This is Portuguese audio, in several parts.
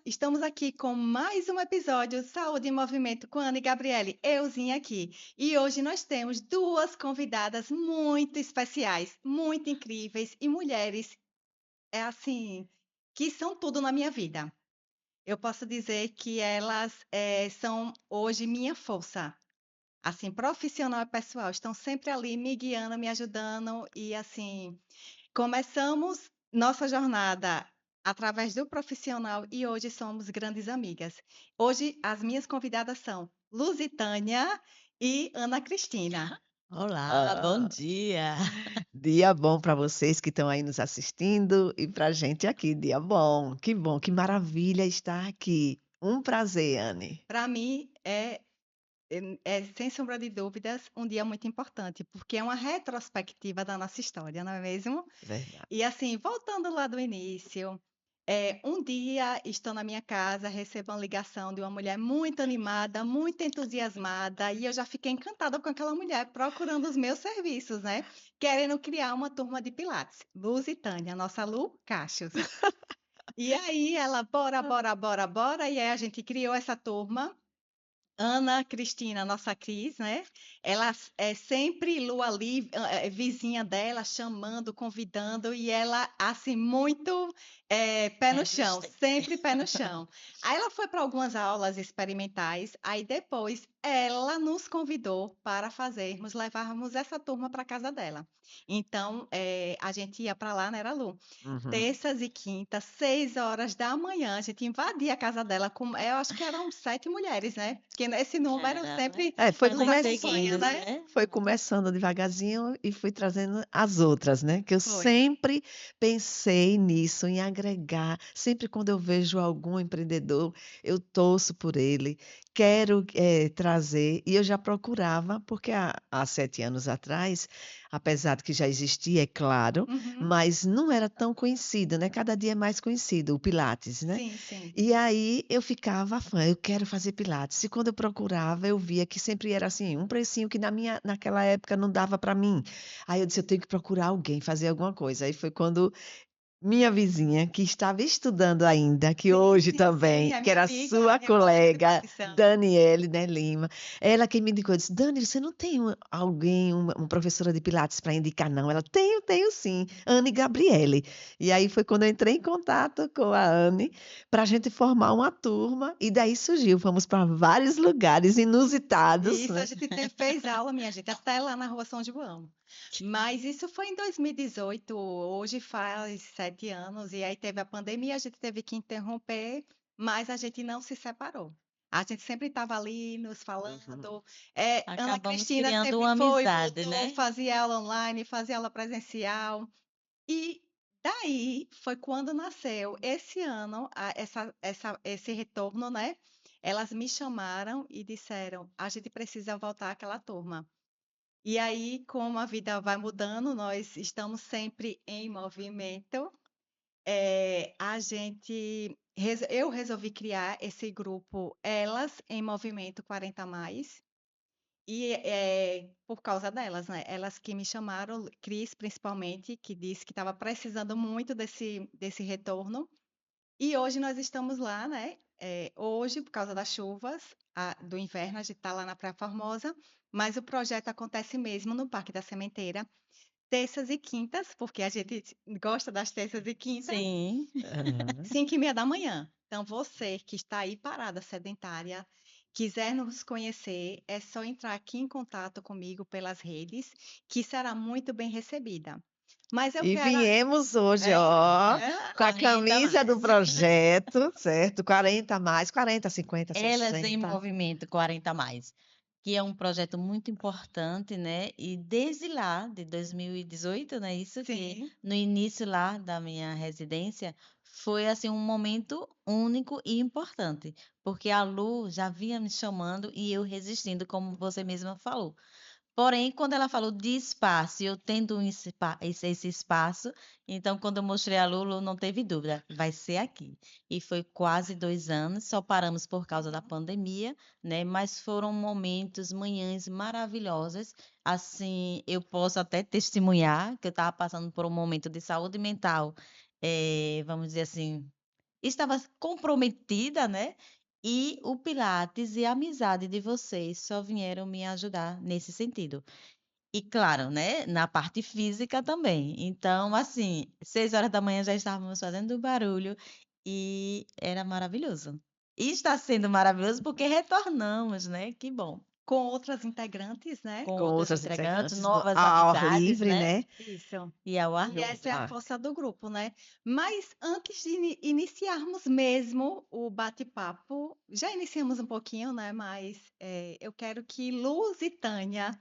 Estamos aqui com mais um episódio Saúde em Movimento com Ana e Gabriele, euzinha aqui. E hoje nós temos duas convidadas muito especiais, muito incríveis e mulheres, assim, que são tudo na minha vida. Eu posso dizer que elas são hoje minha força, assim, profissional e pessoal. Estão sempre ali me guiando, me ajudando e, assim, começamos nossa jornada através do profissional e hoje somos grandes amigas. Hoje as minhas convidadas são Lusitânia e Ana Cristina. Olá, bom Ah, dia. dia bom para vocês que estão aí nos assistindo e para gente aqui, dia bom. Que bom, que maravilha estar aqui. Um prazer, Anne. Para mim sem sombra de dúvidas, um dia muito importante, porque é uma retrospectiva da nossa história, não é mesmo? Verdade. E assim, voltando lá do início, um dia estou na minha casa, recebo uma ligação de uma mulher muito animada, muito entusiasmada, e eu já fiquei encantada com aquela mulher procurando os meus serviços, né? Querendo criar uma turma de Pilates. Lusitânia, nossa Lu Cachos. E aí ela, bora, bora, bora, bora, e aí a gente criou essa turma. Ana Cristina, nossa Cris, né? Ela é sempre Lua ali, vizinha dela, chamando, convidando, e ela, assim, muito pé no chão, Resistente. sempre pé no chão. Aí ela foi para algumas aulas experimentais, aí depois ela nos convidou para levarmos essa turma para casa dela. Então, a gente ia para lá, né, era Lu? Uhum. Terças e quintas, 6 horas da manhã, a gente invadia a casa dela com, eu acho que eram 7 mulheres, né? Porque esse número Era, né? sempre É, nos Foram acompanha, seguindo, né? né? foi começando devagarzinho e fui trazendo as outras, né? Que eu Foi. sempre pensei nisso, em agregar. Sempre quando eu vejo algum empreendedor, eu torço por ele, quero trazer. E eu já procurava, porque há 7 anos atrás, apesar de que já existia, é claro, Uhum. mas não era tão conhecido, né? Cada dia é mais conhecido, o Pilates, né? Sim, sim. E aí eu ficava fã, eu quero fazer pilates. E quando eu procurava, eu via que sempre era assim, um precinho que naquela época não dava para mim. Aí eu disse, eu tenho que procurar alguém, fazer alguma coisa. Aí foi quando minha vizinha, que estava estudando ainda, que Sim, hoje sim, sei, também, é que minha era amiga, sua minha colega de colega, profissão. Daniele, né, Lima, ela quem me indicou, disse, Dani, você não tem alguém, uma professora de Pilates para indicar, não? Ela, tenho sim, Anne Gabriele. E aí foi quando eu entrei em contato com a Anne, para a gente formar uma turma, e daí surgiu, fomos para vários lugares inusitados, Isso, a né? gente fez aula, minha gente, até lá na Rua São João. Mas isso foi em 2018, hoje faz 7 anos, e aí teve a pandemia, a gente teve que interromper, mas a gente não se separou. A gente sempre estava ali nos Uhum. falando. Ana Acabamos Cristina criando sempre uma foi, amizade, voltou, né? fazia aula online, fazia aula presencial. E daí foi quando nasceu esse ano, esse retorno, né? Elas me chamaram e disseram: a gente precisa voltar àquela turma. E aí, como a vida vai mudando, nós estamos sempre em movimento. Eu resolvi criar esse grupo Elas em Movimento 40 Mais. E por causa delas, né? Elas que me chamaram, Cris principalmente, que disse que estava precisando muito desse retorno. E hoje nós estamos lá, né? Hoje, por causa das chuvas do inverno, a gente está lá na Praia Formosa, mas o projeto acontece mesmo no Parque da Sementeira, terças e quintas, porque a gente gosta das terças e quintas, Sim. Aham. 5h30 da manhã. Então, você que está aí parada, sedentária, quiser nos conhecer, é só entrar aqui em contato comigo pelas redes, que será muito bem recebida. Mas eu E quero. viemos hoje, É, ó, com a 40 camisa do mais. projeto, certo? 40 mais, 40, 50, Elas em 60. Movimento 40 mais, que é um projeto muito importante, né? E desde lá, de 2018, né? Isso que sim. no início lá da minha residência foi assim um momento único e importante, porque a Lu já vinha me chamando e eu resistindo, como você mesma falou. Porém, quando ela falou de espaço, e eu tendo esse espaço, então quando eu mostrei a Lulu, não teve dúvida, vai ser aqui. E foi quase 2 anos, só paramos por causa da pandemia, né? Mas foram momentos, manhãs maravilhosas. Assim, eu posso até testemunhar que eu estava passando por um momento de saúde mental, vamos dizer assim, estava comprometida, né? E o Pilates e a amizade de vocês só vieram me ajudar nesse sentido. E claro, né, na parte física também. Então, assim, 6 horas da manhã já estávamos fazendo barulho e era maravilhoso. E está sendo maravilhoso porque retornamos, né? Que bom. Com outras integrantes, né? Com Com outras outras integrantes, integrantes novas ao ar amizades, livre, né? né? Isso. E ao ar E essa é a Ah, força do grupo, né? Mas antes de iniciarmos mesmo o bate-papo, já iniciamos um pouquinho, né? Mas eu quero que Luz e Tânia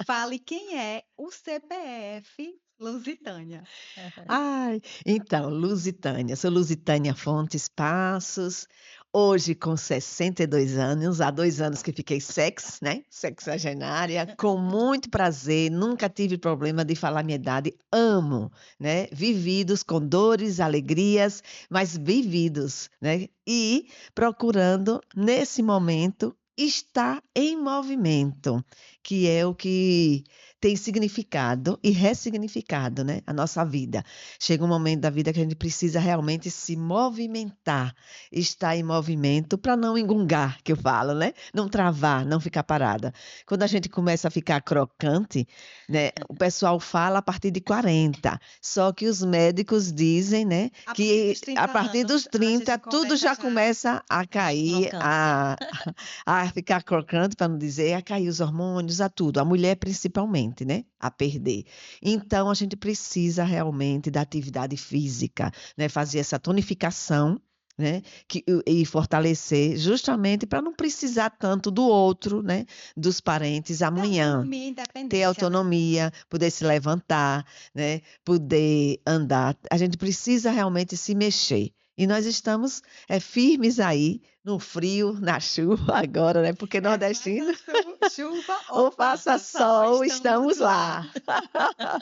fale quem é o CPF Luz e Tânia. ai, então, Lusitânia, sou Lusitânia Fontes Passos, hoje com 62 anos, há 2 anos que fiquei né? Sexagenária, com muito prazer, nunca tive problema de falar minha idade, amo, né? Vividos com dores, alegrias, mas vividos, né? E procurando, nesse momento, estar em movimento, que é o que tem significado e ressignificado, né, a nossa vida. Chega um momento da vida que a gente precisa realmente se movimentar, estar em movimento para não engungar, que eu falo, né? Não travar, não ficar parada. Quando a gente começa a ficar crocante, né, o pessoal fala a partir de 40, só que os médicos dizem, né, A partir que dos a 30 partir anos, dos a gente 30 tudo começa já já. começa a cair, Crocante. a ficar crocante, para não dizer, a cair os hormônios, a tudo, a mulher principalmente, né, a perder. Então, a gente precisa realmente da atividade física, né, fazer essa tonificação, né, e fortalecer, justamente para não precisar tanto do outro, né, dos parentes Ter amanhã. autonomia e Ter independência, né? autonomia, poder se levantar, né, poder andar. A gente precisa realmente se mexer. E nós estamos firmes aí, no frio, na chuva agora, né? Porque nordestino, Faça chuva ou ou faça faça sol, sol, estamos estamos lá. lá.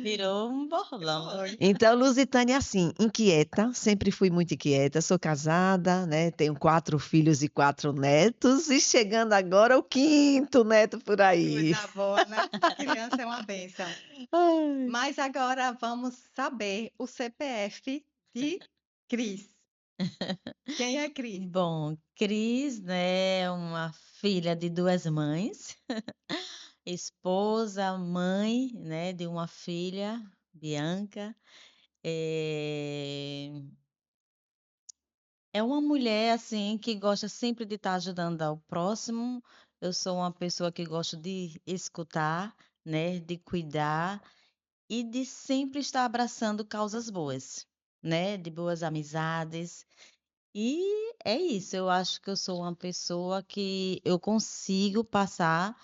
Virou um borlão. Foi. Então, Lusitânia, assim, inquieta, sempre fui muito inquieta. Sou casada, né? Tenho 4 filhos e 4 netos, e chegando agora o quinto neto por aí. Coisa boa, né? Criança é uma bênção. Ai. Mas agora vamos saber o CPF de Cris. Quem é Cris? Bom, Cris, né, é uma filha de duas mães, esposa, mãe, né, de uma filha, Bianca. É, é uma mulher, assim, que gosta sempre de estar ajudando ao próximo. Eu sou uma pessoa que gosto de escutar, né, de cuidar e de sempre estar abraçando causas boas, né, de boas amizades. E é isso, eu acho que eu sou uma pessoa que eu consigo passar,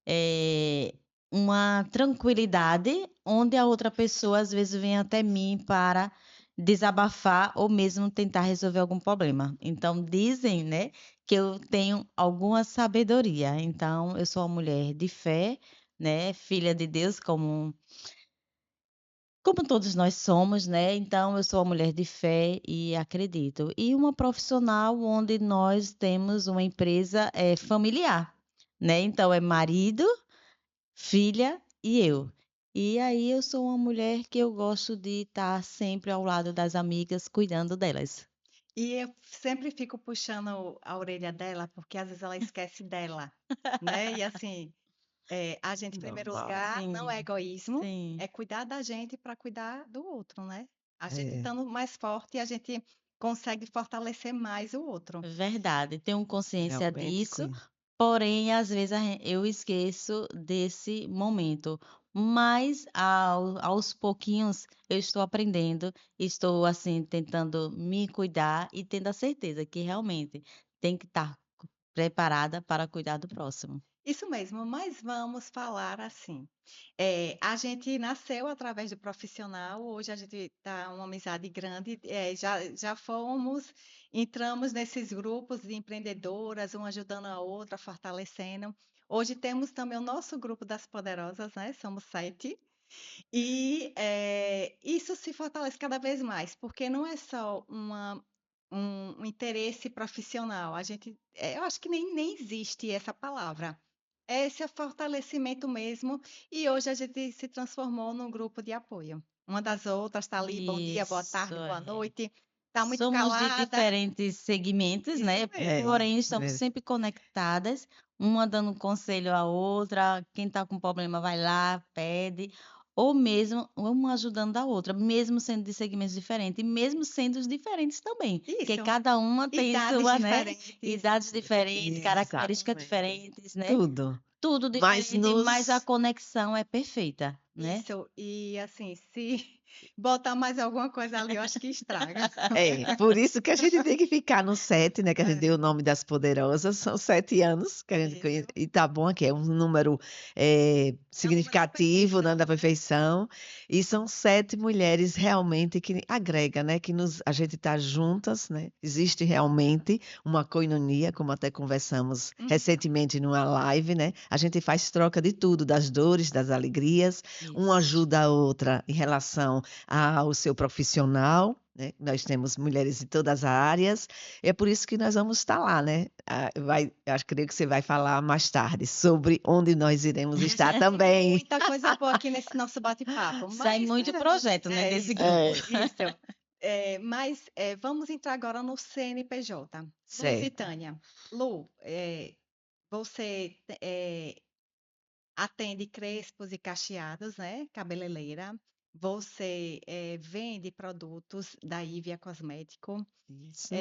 eh, uma tranquilidade, onde a outra pessoa às vezes vem até mim para desabafar ou mesmo tentar resolver algum problema. Então dizem, né, que eu tenho alguma sabedoria. Então eu sou uma mulher de fé, né, filha de Deus, como todos nós somos, né, então eu sou uma mulher de fé e acredito. E uma profissional onde nós temos uma empresa, familiar, né, então é marido, filha e eu. E aí eu sou uma mulher que eu gosto de estar sempre ao lado das amigas, cuidando delas. E eu sempre fico puxando a orelha dela, porque às vezes ela esquece dela, né? E assim, a gente, em primeiro Normal. lugar, não é Sim, egoísmo, sim, é cuidar da gente para cuidar do outro, né? A gente É, estando mais forte, a gente consegue fortalecer mais o outro. verdade, tenho consciência realmente disso. sim. Porém, às vezes eu esqueço desse momento, mas aos pouquinhos eu estou aprendendo, estou assim tentando me cuidar e tendo a certeza que realmente tem que estar preparada para cuidar do próximo. Isso mesmo, mas vamos falar assim. A gente nasceu através do profissional, hoje a gente está uma amizade grande, já fomos, entramos nesses grupos de empreendedoras, uma ajudando a outra, fortalecendo. Hoje temos também o nosso grupo das poderosas, né? Somos 7. E isso se fortalece cada vez mais, porque não é só um interesse profissional. Eu acho que nem existe essa palavra. É esse fortalecimento mesmo. E hoje a gente se transformou num grupo de apoio. Uma das outras está ali, bom dia, boa Isso tarde, boa é. noite. tá muito Somos de calada. diferentes segmentos, Isso né? É, mesmo. Porém, estamos é, sempre conectadas, uma dando conselho à outra, quem está com problema vai lá, pede, ou mesmo uma ajudando a outra, mesmo sendo de segmentos diferentes, e mesmo sendo os diferentes também, porque Isso. cada uma tem Idades sua, né, diferentes. idades diferentes, características exatamente. diferentes, né? Tudo. Tudo Mas diferente, mas a nos conexão é perfeita, né? Isso. E assim, se botar mais alguma coisa ali, eu acho que estraga. Por isso que a gente tem que ficar no 7, né? Que a gente deu o É, nome das poderosas, são 7 anos que a gente conhece. isso. E tá bom aqui, é um número É o número da significativo, né, perfeição, da né? perfeição. E são 7 mulheres realmente que agrega, né? A gente tá juntas, né? Existe realmente uma coinonia, como até conversamos Uhum. recentemente numa live, né? A gente faz troca de tudo, das dores, das alegrias, uma Isso. ajuda a outra em relação ao seu profissional, né? Nós temos mulheres em todas as áreas, é por isso que nós vamos estar lá, né? Creio que você vai falar mais tarde sobre onde nós iremos A estar gente tem também. muita coisa boa aqui nesse nosso bate-papo, Sai mas muito projeto, né, é desse isso, grupo. É, isso. Mas vamos entrar agora no CNPJ. certo. Lusitânia, Lu, você atende crespos e cacheados, né? Cabeleireira. Você vende produtos da Ivia Cosmético. Isso.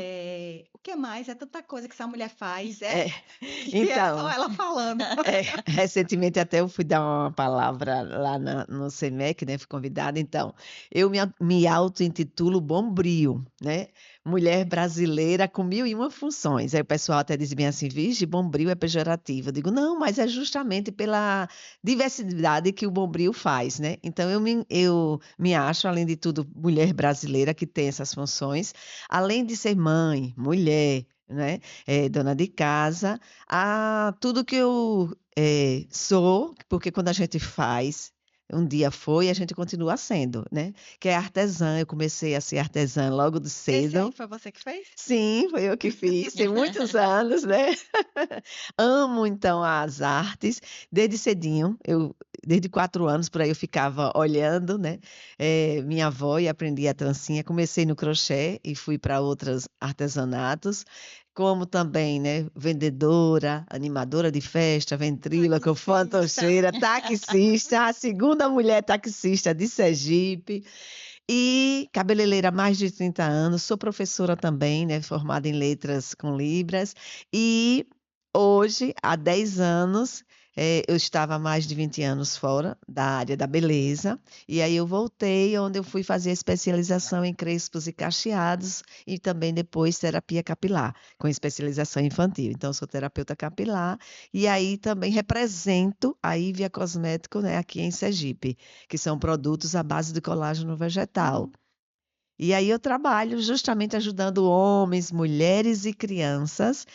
O que mais? É tanta coisa que essa mulher faz, É, que é só então, ela falando. recentemente até eu fui dar uma palavra lá no CEMEC, né? Fui convidada. Então, eu me auto-intitulo Bombril, né? Mulher brasileira com 1001 funções. Aí o pessoal até diz bem assim, vixe, Bombril é pejorativo. Eu digo, não, mas é justamente pela diversidade que o Bombril faz, né? Então, eu me acho, além de tudo, mulher brasileira que tem essas funções, além de ser mãe, mulher, né? Dona de casa, a tudo que eu sou, porque quando a gente faz, um dia foi e a gente continua sendo, né? Que é artesã. Eu comecei a ser artesã logo de Esse aí cedo. foi você que fez? Sim, foi eu que fiz, tem muitos anos, né? Amo, então, as artes, desde cedinho, desde 4 anos, por aí eu ficava olhando, né? Minha avó e aprendi a trancinha, comecei no crochê e fui para outros artesanatos, como também, né, vendedora, animadora de festa, ventríloca, Taxista. fantocheira, taxista, a segunda mulher taxista de Sergipe, e cabeleireira há mais de 30 anos, sou professora também, né, formada em letras com Libras, e hoje, há 10 anos, eu estava há mais de 20 anos fora da área da beleza, e aí eu voltei, onde eu fui fazer especialização em crespos e cacheados, e também depois terapia capilar, com especialização infantil. Então, eu sou terapeuta capilar, e aí também represento a Ivia Cosmético, né, aqui em Sergipe, que são produtos à base de colágeno vegetal. Uhum. E aí eu trabalho justamente ajudando homens, mulheres e crianças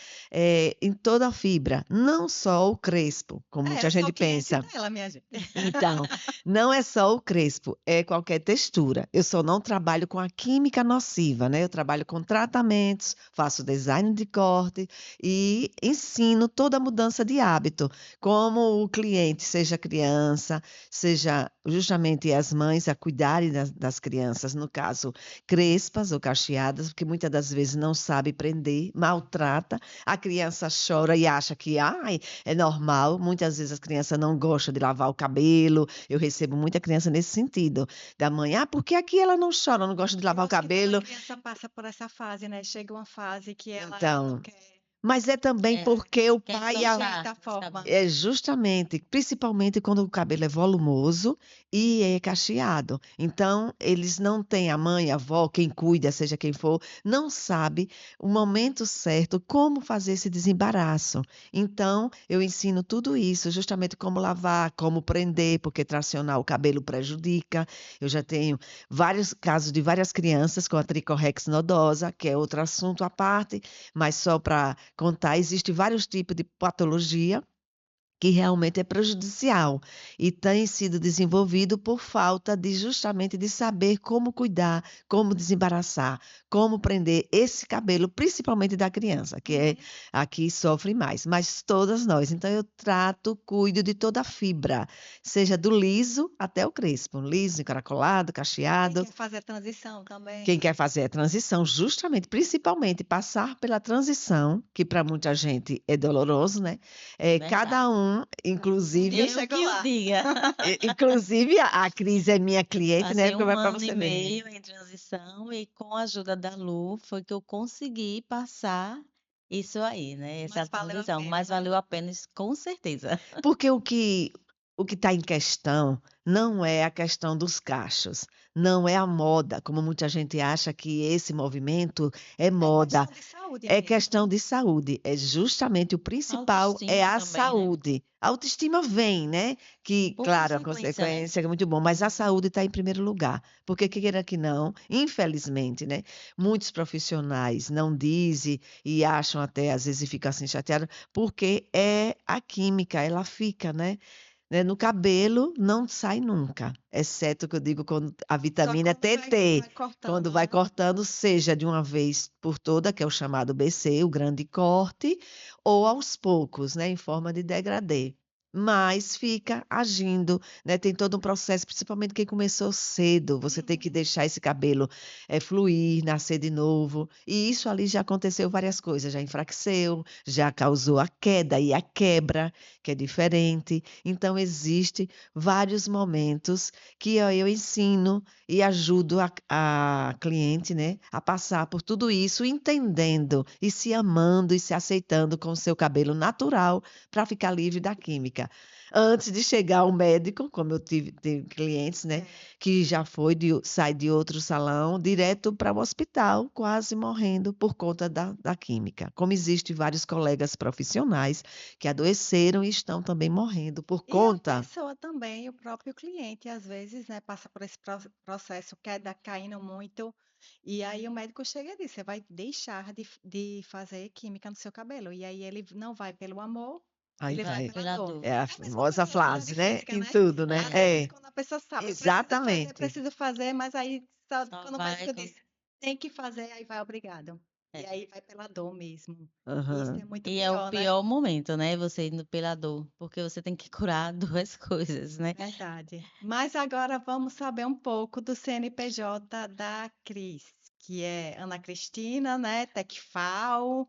em toda a fibra, não só o crespo, como Eu muita sou gente cliente pensa. dela, minha gente. Então, não é só o crespo, é qualquer textura. Eu só não trabalho com a química nociva, né? Eu trabalho com tratamentos, faço design de corte e ensino toda a mudança de hábito, como o cliente, seja criança, seja justamente as mães a cuidarem das crianças, no caso, crespas ou cacheadas, porque muitas das vezes não sabe prender, maltrata, a criança chora e acha que, ai, é normal, muitas vezes as crianças não gostam de lavar o cabelo. Eu recebo muita criança nesse sentido. Da mãe, porque aqui ela não chora, não gosta de Eu lavar o acho que toda cabelo. criança passa por essa fase, né? Chega uma fase que ela não Então, quer, mas é também É, porque o quer pai e de a soltar certa os forma. é cabelos. justamente, principalmente quando o cabelo é volumoso e é cacheado. Então, eles não têm a mãe, a avó, quem cuida, seja quem for, não sabe o momento certo, como fazer esse desembaraço. Então, eu ensino tudo isso, justamente como lavar, como prender, porque tracionar o cabelo prejudica. Eu já tenho vários casos de várias crianças com a tricorrex nodosa, que é outro assunto à parte, mas só para contar, existe vários tipos de patologia que realmente é prejudicial e tem sido desenvolvido por falta de justamente de saber como cuidar, como desembaraçar, como prender esse cabelo, principalmente da criança, que é Uhum. a que sofre mais, mas todas nós. Então eu trato, cuido de toda a fibra, seja do liso até o crespo, liso, encaracolado, Quem cacheado. quer fazer a transição também. Quem quer fazer a transição, justamente, principalmente passar pela transição, que para muita gente é doloroso, né? Verdade. Cada um, Um dia inclusive, Eu chegou que o lá. diga. inclusive a Cris é minha cliente, né? Passei Porque um vai para ano e você ver. meio em transição e com a ajuda da Lu foi que eu consegui passar isso aí, né? Essa Mas valeu a transição. pena, Mas né? valeu a pena, isso, com certeza. Porque o que está em questão não é a questão dos cachos, não é a moda, como muita gente acha que esse movimento é É moda. questão de saúde É mesmo. questão de saúde, é justamente o principal é Autoestima a também, né? saúde. A autoestima vem, né? Que, Por claro, a consequência, né? consequência é muito bom, mas a Uhum. saúde está em primeiro lugar. Porque queira que não, infelizmente, né? Muitos profissionais não dizem e acham até, às vezes, e ficam assim chateados, porque é a química, ela fica, né? No cabelo não sai nunca, exceto que eu digo quando a Só vitamina quando TT, vai quando cortando, vai né? cortando, seja de uma vez por toda, que é o chamado BC, o grande corte, ou aos poucos, né, em forma de degradê. Mas fica agindo, né? Tem todo um processo, principalmente quem começou cedo. Você tem que Uhum. deixar esse cabelo fluir, nascer de novo. E isso ali já aconteceu várias coisas, já enfraqueceu, já causou a queda e a quebra, que é diferente. Então, existe vários momentos que ó, eu ensino e ajudo a cliente, né, a passar por tudo isso, entendendo e se amando e se aceitando com o seu cabelo natural para ficar livre da química. Antes de chegar ao médico, como eu tive clientes, né, É. que já sai de outro salão direto para o hospital, quase morrendo por conta da química. Como existem vários colegas profissionais que adoeceram e estão também morrendo por E a conta. pessoa também, o próprio cliente, às vezes, né, passa por esse processo, queda caindo muito, e aí o médico chega e diz, você vai deixar de fazer química no seu cabelo. E aí ele não vai pelo amor, Aí ele vai vai. pela Pela dor. dor. É a É a mesma coisa famosa da atividade frase, né? física, Em né? tudo, né? Às É, vezes, É, quando a pessoa sabe, exatamente. preciso fazer, mas aí só quando o vai médico com... diz, tem que fazer, aí vai obrigado. E É. aí vai pela dor mesmo. E isso Aham. é muito E é o pior, né? pior momento, né? Você indo pela dor, porque você tem que curar duas coisas, né? Verdade. Mas agora vamos saber um pouco do CNPJ da Cris, que é Ana Cristina, né? Tecfal.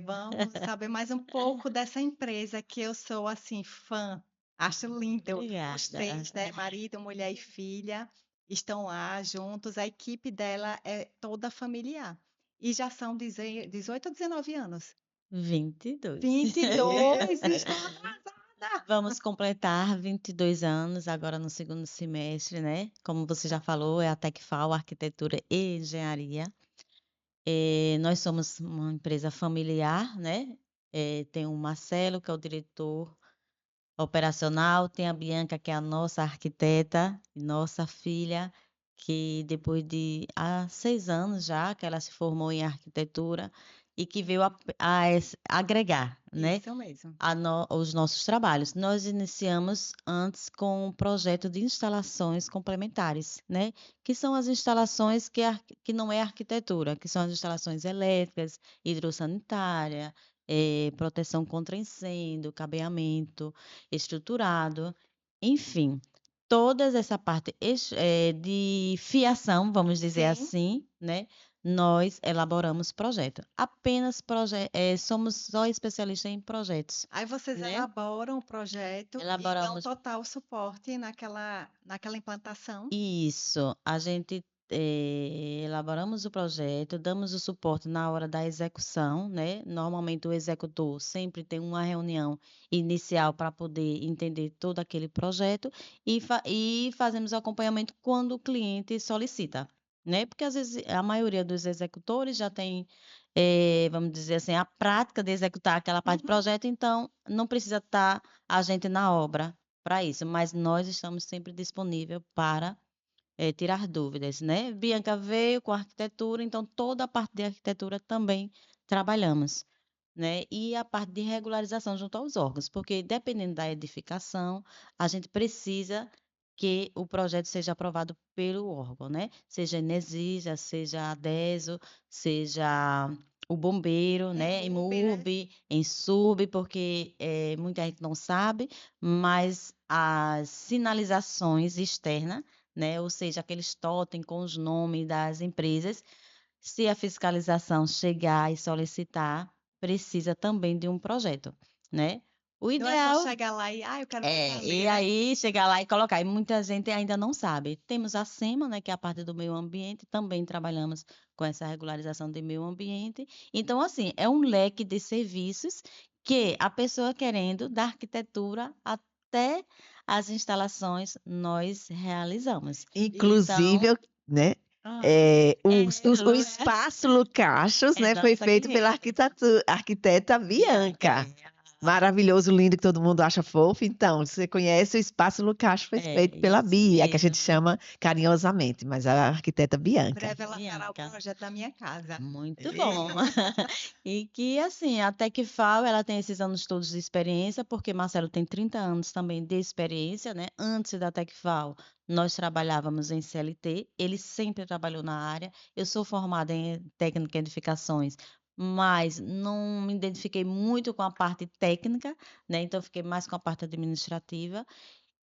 Vamos saber mais um pouco dessa empresa que eu sou assim fã. Acho lindo. Os Obrigada. três, né? Marido, mulher e filha estão lá juntos. A equipe dela é toda familiar. E já são 18 ou 19 anos. 22. 22, estou atrasada. Vamos completar 22 anos agora no segundo semestre, né? Como você já falou, é a Tecfal, Arquitetura e Engenharia. Nós somos uma empresa familiar, né? Tem o Marcelo, que é o diretor operacional, tem a Bianca, que é a nossa arquiteta, e nossa filha, que depois de há 6 anos já que ela se formou em arquitetura e que veio agregar, né, Isso mesmo. os nossos trabalhos. Nós iniciamos antes com um projeto de instalações complementares, né, que são as instalações que não é arquitetura, que são as instalações elétricas, hidrossanitária, proteção contra incêndio, cabeamento estruturado, enfim, todas essa parte de fiação, vamos dizer Sim. assim, né? Nós elaboramos projeto. Somos só especialistas em projetos, Aí vocês né? elaboram o projeto e dão Elaboramos total suporte naquela implantação. isso, a gente elaboramos o projeto, damos o suporte na hora da execução, né? Normalmente o executor sempre tem uma reunião inicial para poder entender todo aquele projeto e fazemos o acompanhamento quando o cliente solicita, né? Porque às vezes a maioria dos executores já tem, vamos dizer assim, a prática de executar aquela parte do Uhum. projeto, então não precisa estar a gente na obra para isso, mas nós estamos sempre disponíveis para tirar dúvidas, né? Bianca veio com arquitetura, então toda a parte de arquitetura também trabalhamos. né? E a parte de regularização junto aos órgãos, porque dependendo da edificação, a gente precisa que o projeto seja aprovado pelo órgão, né? Seja Energisa, seja a DESO, seja o bombeiro, né? Em MUB, né? MUB, em SUB, porque muita gente não sabe, mas as sinalizações externas, né? Ou seja, aqueles totem com os nomes das empresas, se a fiscalização chegar e solicitar, precisa também de um projeto, né? O Não é só ideal chegar lá e, eu quero botar ali, e né? aí chegar lá e colocar. E muita gente ainda não sabe. Temos a SEMA, né, que é a parte do meio ambiente, também trabalhamos com essa regularização do meio ambiente. Então, assim, é um leque de serviços que a pessoa querendo, da arquitetura até as instalações, nós realizamos. Inclusive, Então, né? Ah, O Lu, espaço Lucachos, é né, foi nossa feito pela querida arquiteta Bianca. Bianca. Maravilhoso, lindo, que todo mundo acha fofo. Então, você conhece o espaço Lucachos, foi feito pela Isso Bia, que a gente mesmo. chama carinhosamente, mas a arquiteta em Bianca. breve ela fará o Bianca. projeto da minha casa. Muito E- bom. E que, assim, a Tecfal, ela tem esses anos todos de experiência, porque Marcelo tem 30 anos também de experiência, né? Antes da Tecfal, nós trabalhávamos em CLT, ele sempre trabalhou na área. Eu sou formada em técnica em edificações, mas não me identifiquei muito com a parte técnica, né? Então, fiquei mais com a parte administrativa.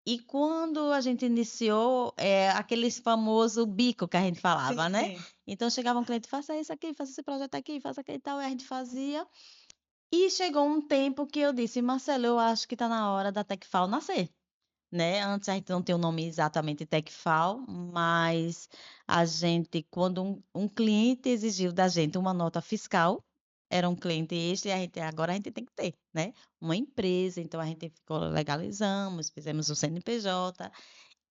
E quando a gente iniciou, aquele famoso bico que a gente Sim, falava, né? sim. Então chegava um cliente, faça isso aqui, faça esse projeto aqui, faça aquele e tal, e a gente fazia. E chegou um tempo que eu disse, Marcelo, eu acho que está na hora da Tecfal nascer, né? Antes a gente não tem o nome exatamente Tecfal, mas a gente, quando um cliente exigiu da gente uma nota fiscal, era um cliente extra, e agora a gente tem que ter, né? Uma empresa, então a gente ficou, legalizamos, fizemos o CNPJ,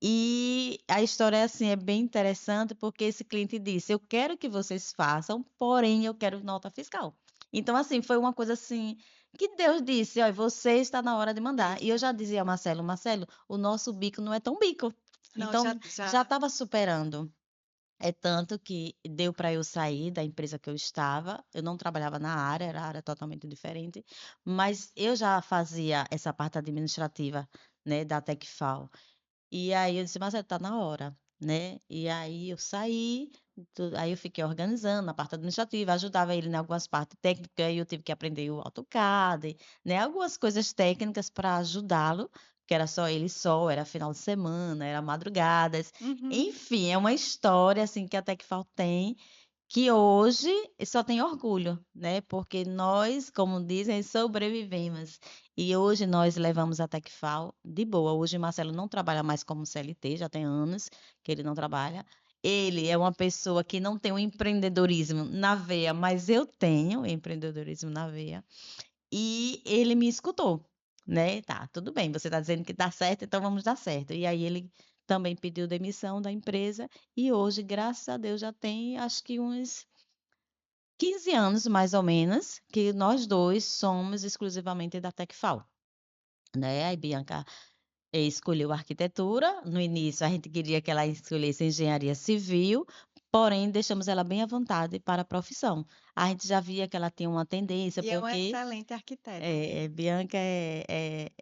e a história é assim, é bem interessante, porque esse cliente disse, eu quero que vocês façam, porém eu quero nota fiscal. Então, assim, foi uma coisa assim, que Deus disse, olha, você está na hora de mandar. E eu Isso. já dizia ao Marcelo, Marcelo, o nosso bico não é tão bico. Não, Então, já já. estava superando. É tanto que deu para eu sair da empresa que eu estava. Eu não trabalhava na área, era área totalmente diferente, mas eu já fazia essa parte administrativa, né, da Tecfal. E aí eu disse, mas tá na hora, né? E aí eu saí, aí eu fiquei organizando a parte administrativa, ajudava ele em algumas partes técnicas, aí eu tive que aprender o AutoCAD, né? Algumas coisas técnicas para ajudá-lo, que era só ele só, era final de semana, era madrugadas. Uhum. Enfim, é uma história assim que a Tecfal tem, que hoje só tem orgulho, né? Porque nós, como dizem, sobrevivemos. E hoje nós levamos a Tecfal de boa. Hoje Marcelo não trabalha mais como CLT, já tem anos que ele não trabalha. Ele é uma pessoa que não tem o empreendedorismo na veia, mas eu tenho empreendedorismo na veia. E ele me escutou, né? Tá, tudo bem, você está dizendo que dá certo, então vamos dar certo. E aí ele também pediu demissão da empresa e hoje, graças a Deus, já tem acho que uns 15 anos, mais ou menos, que nós dois somos exclusivamente da Tecfal, né? Aí Bianca escolheu arquitetura. No início, a gente queria que ela escolhesse engenharia civil, porém, deixamos ela bem à vontade para a profissão. A gente já via que ela tinha uma tendência, E é uma porque excelente arquiteta, viu? Bianca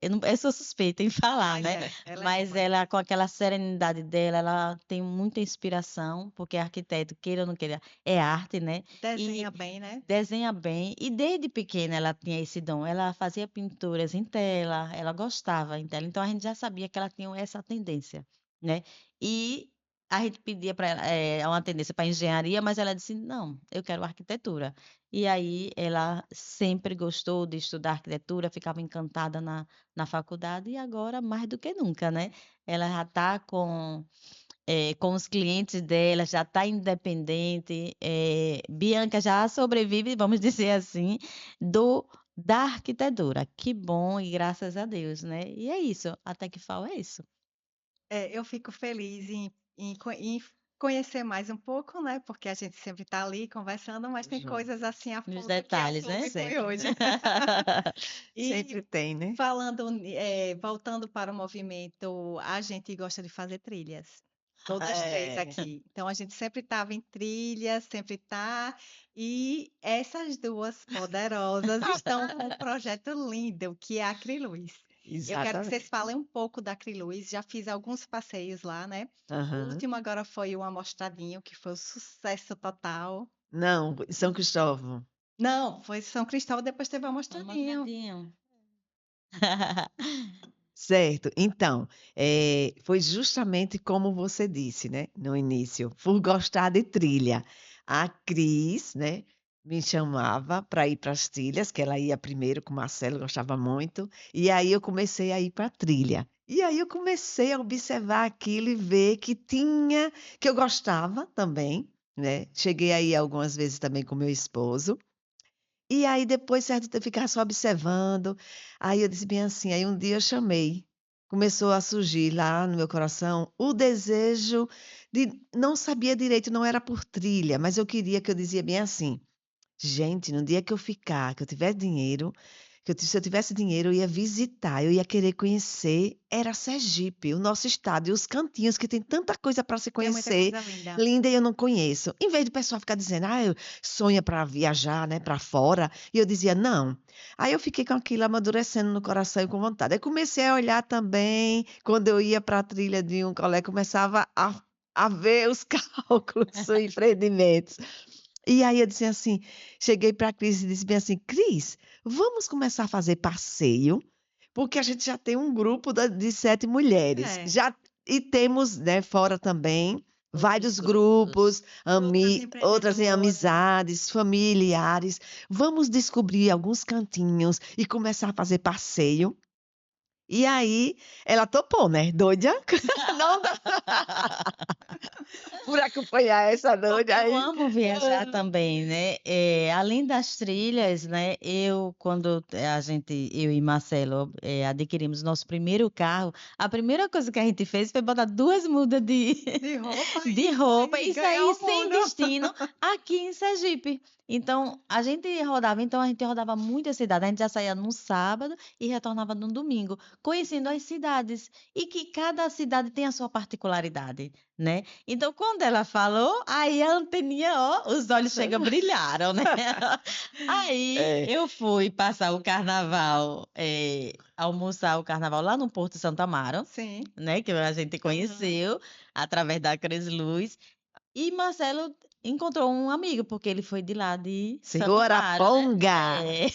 eu sou suspeita em falar, Mas né? ela é Mas boa. ela, com aquela serenidade dela, ela tem muita inspiração, porque arquiteto, queira ou não queira, é arte, né? E Desenha bem, né? desenha bem. E desde pequena ela tinha esse dom. Ela fazia pinturas em tela, ela gostava em tela. Então a gente já sabia que ela tinha essa tendência, né? E a gente pedia para ela uma tendência para engenharia, mas ela disse: não, eu quero arquitetura. E aí ela sempre gostou de estudar arquitetura, ficava encantada na faculdade, e agora mais do que nunca, né? Ela já está com os clientes dela, já está independente. Bianca já sobrevive, vamos dizer assim, da arquitetura. Que bom e graças a Deus, né? E é isso, a Tecfal é isso. Eu fico feliz em conhecer mais um pouco, né? Porque a gente sempre está ali conversando, mas tem Junto. coisas assim a Nos fundo que a detalhes, Flor né? me foi Sempre, hoje. E sempre tem, né? voltando para o movimento, a gente gosta de fazer trilhas. Todas três É. aqui. Então a gente sempre estava em trilha, sempre tá. E essas duas poderosas estão com um projeto lindo, que é a Acriluz. Eu quero que vocês Exatamente. falem um pouco da Acriluz. Já fiz alguns passeios lá, né? O Aham. último agora foi o Amostradinho, que foi um sucesso total. Não, São Cristóvão. Não, foi São Cristóvão, depois teve o Um Amostradinho. mostradinho. Certo. Então, foi justamente como você disse, né, no início, por gostar de trilha. A Cris, né, me chamava para ir para as trilhas, que ela ia primeiro com o Marcelo, gostava muito, e aí eu comecei a ir para a trilha. E aí eu comecei a observar aquilo e ver que eu gostava também, né? Cheguei aí algumas vezes também com meu esposo. E aí depois, certo, de eu ficar só observando, aí eu disse bem assim, aí um dia eu chamei, começou a surgir lá no meu coração o desejo de, não sabia direito, não era por trilha, mas eu queria que eu dizia bem assim, gente, no dia que eu ficar, que eu tiver dinheiro, se eu tivesse dinheiro, eu ia visitar, eu ia querer conhecer, era Sergipe, o nosso estado, e os cantinhos que tem tanta coisa para se Tem muita conhecer, coisa linda. linda, e eu não conheço. Em vez do pessoal ficar dizendo, eu sonha para viajar, né, para fora, e eu dizia, não. Aí eu fiquei com aquilo amadurecendo no coração e com vontade. Aí comecei a olhar também, quando eu ia para a trilha de um colega, começava a ver os cálculos, os empreendimentos. E aí eu disse assim, cheguei para a Cris e disse bem assim, Cris, vamos começar a fazer passeio, porque a gente já tem um grupo de 7 mulheres. É, Já, e temos, né, fora também, Outros vários grupos. grupos, outras outras em empreendedoras. amizades, familiares. Vamos descobrir alguns cantinhos e começar a fazer passeio. E aí, ela topou, né? Doida? Não dá por acompanhar essa Porque doida eu aí. amo viajar também, né? Além das trilhas, né? Quando eu e Marcelo, adquirimos nosso primeiro carro, a primeira coisa que a gente fez foi botar 2 mudas de, De roupa de roupa e e ganhar sair o sem mundo. destino aqui em Sergipe. Então, a gente rodava muita cidade. A gente já saía num sábado e retornava no domingo, conhecendo as cidades. E que cada cidade tem a sua particularidade, né? Então, quando ela falou, aí a anteninha, ó, os olhos chegam, brilharam, né? Aí É. eu fui passar o carnaval, almoçar o carnaval lá no Porto Santo Amaro, Sim. né? Que a gente Aham. conheceu através da Cris Luz. E Marcelo encontrou um amigo, porque ele foi de lá de Santo Segura a Amaro, né? ponga! É.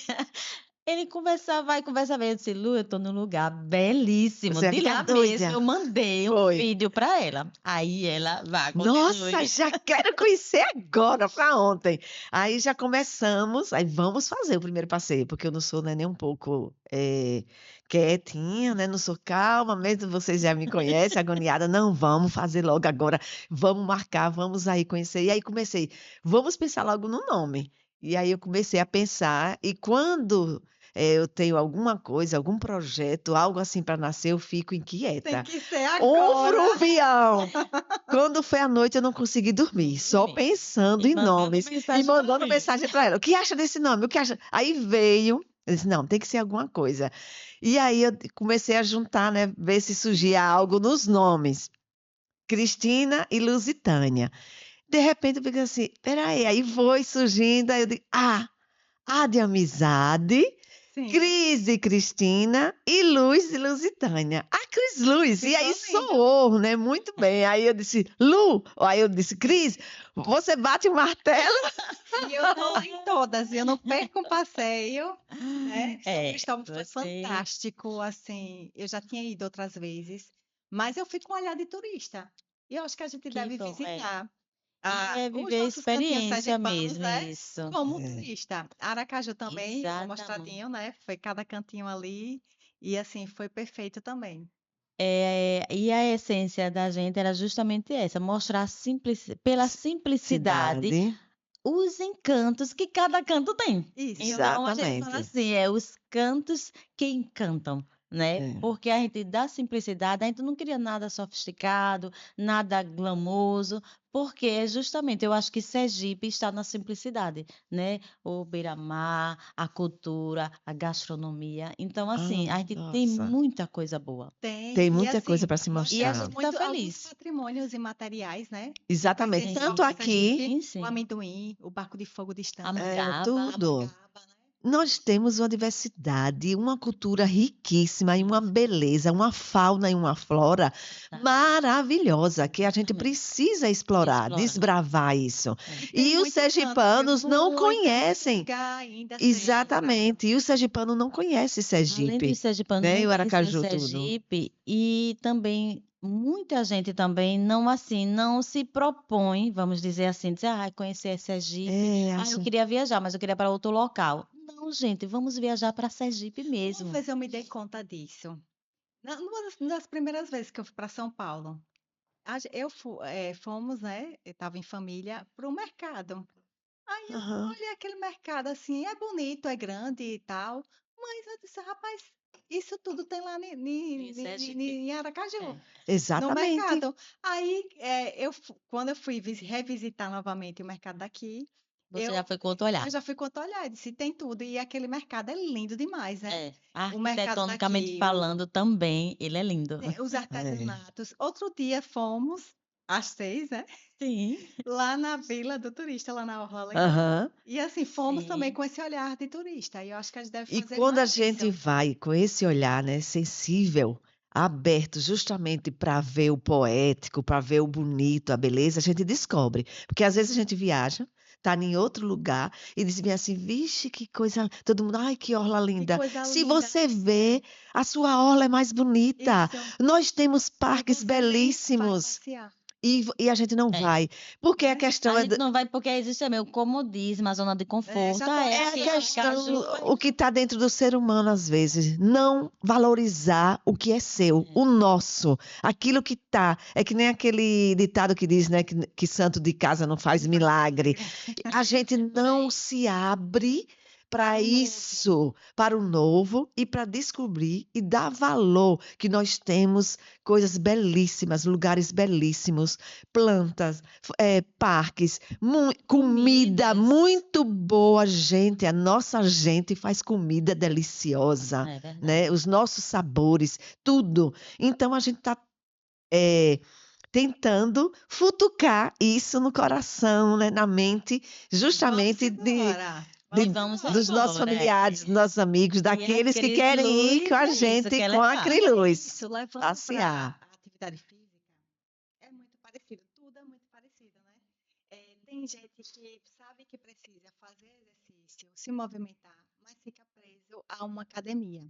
Ele conversa vai. Eu disse, Lu, eu tô num lugar belíssimo. Você vai De ficar lá mesmo, doida. eu mandei um Foi. vídeo pra ela. Aí ela, vá, Nossa, continue. já quero conhecer agora, para ontem. Aí já começamos, aí vamos fazer o primeiro passeio, porque eu não sou, né, nem um pouco quietinha, né? Não sou calma, mesmo vocês já me conhecem, agoniada. Não, vamos fazer logo agora, vamos marcar, vamos aí conhecer. E aí comecei, vamos pensar logo no nome. E aí eu comecei a pensar, e quando eu tenho alguma coisa, algum projeto, algo assim para nascer, eu fico Tem inquieta. que ser Um agora. fluvião! Quando foi à noite, eu não consegui dormir, Não só dormi. pensando E em mandando nomes e mensagem pra mandando mim. mensagem para ela. O que acha desse nome? O que acha? Aí veio, eu disse, não, tem que ser alguma coisa. E aí eu comecei a juntar, né, ver se surgia algo nos nomes. Cristina e Lusitânia. De repente eu fiquei assim, peraí, aí foi surgindo, aí eu digo, A de amizade, Sim, Cris e Cristina e Luz e Lusitânia. A Cris Luz, e aí ficou lindo. soou, né? Muito bem. Aí eu disse, Lu, aí eu disse, Cris, você bate o martelo? E eu tô lá em todas, eu não perco um passeio, né? São É, Cristóvão foi você. fantástico, assim, eu já tinha ido outras vezes, mas eu fui com um olhar de turista. E eu acho que a gente Que deve bom, é. visitar E é os viver a nossos cantinhos experiência sergipanos, mesmo, né? isso. Como É, turista. Aracaju também, o Exatamente. Mostradinho, né? Foi cada cantinho ali, e assim, foi perfeito também. E a essência da gente era justamente essa, mostrar pela simplicidade cidade, os encantos que cada canto tem. Isso, Então a gente fala exatamente. assim, os cantos que encantam, né? É. Porque a gente, da simplicidade, a gente não queria nada sofisticado, nada glamoso, porque justamente eu acho que Sergipe está na simplicidade, né? O beira-mar, a cultura, a gastronomia. Então, assim, a gente tem Nossa. muita coisa boa. Tem, Tem e muita coisa assim, para se nós E a mostrar. temos gente tá muito alguns feliz. patrimônios imateriais, né? Exatamente. Sim, Tanto Presencial de aqui, Sergipe, sim, o sim. amendoim, o barco de fogo de A Estância, mangaba, a tudo. mangaba, né? Nós temos uma diversidade, uma cultura riquíssima e uma isso, beleza, uma fauna e uma flora tá, maravilhosa que a gente exatamente. precisa explorar, Explorar. desbravar isso. É. E tem E os muito canto, viu? sergipanos não Muito conhecem. lugar ainda a ser explorado. Exatamente. E o sergipano não conhece Além Sergipe, dos sergipanos né? não E o conhecer Aracaju, tudo. Sergipe e também muita gente também não assim, não se propõe, vamos dizer assim, dizer, conhecer Sergipe, É, eu acho. queria viajar, mas eu queria para outro local. Não, gente, vamos viajar para Sergipe Uma mesmo. vez eu me dei conta disso. Numa das primeiras vezes que eu fui para São Paulo, fomos, né? Eu estava em família para o mercado. Aí eu Aham. olhei aquele mercado assim, é bonito, é grande e tal, mas eu disse, rapaz, isso tudo tem lá Em Sergipe. em Aracaju, É. no Exatamente. mercado. Aí, quando eu fui revisitar novamente o mercado daqui, Você já eu, foi com outro olhar. eu já fui com outro olhar, eu disse, tem tudo, e aquele mercado é lindo demais, né? É. O mercado Arquitetonicamente daqui, falando também, ele é lindo. os É. artesanatos. Outro dia fomos, às 6, né? Sim, Lá na Vila do Turista, lá na Orla Legal. Aham. E assim, fomos também sim. com esse olhar de turista. E eu acho que a gente deve E fazer quando a mais gente isso. vai com esse olhar, né, sensível, aberto justamente para ver o poético, para ver o bonito, a beleza, a gente descobre. Porque às vezes a gente viaja, tá em outro lugar e diz bem assim, vixe, que coisa, todo mundo, ai, que orla Que linda. coisa Se linda. você vê, a sua orla é mais bonita. Isso. Nós temos E parques você vem, vai belíssimos passear. e a gente não É. vai. Porque a Né? questão A é gente não vai porque existe também o comodismo, a zona de conforto. Já tô, é a Aqui em questão, Aracaju, o que está dentro do ser humano, às vezes, não valorizar o que é seu, o nosso, aquilo que está. É que nem aquele ditado que diz, né, que santo de casa não faz milagre. A gente não se abre para Para o novo. isso, para o novo e para descobrir e dar valor que nós temos coisas belíssimas, lugares belíssimos, plantas, parques, comida comidas. muito boa, gente. A nossa gente faz comida deliciosa, É verdade. né? Os nossos sabores, tudo. Então a gente está tentando futucar isso no coração, né? Na mente, Vamos justamente embora. E Vamos vamos embora. dos nossos embora. familiares, dos nossos amigos, E a daqueles que Cris querem ir Luz com a é isso, gente quer com a levar. Criluz Isso, levando para passear. a atividade física, é muito parecido. Tudo é muito parecido, né? Tem gente que sabe que precisa fazer exercício, se movimentar, mas fica preso a uma academia.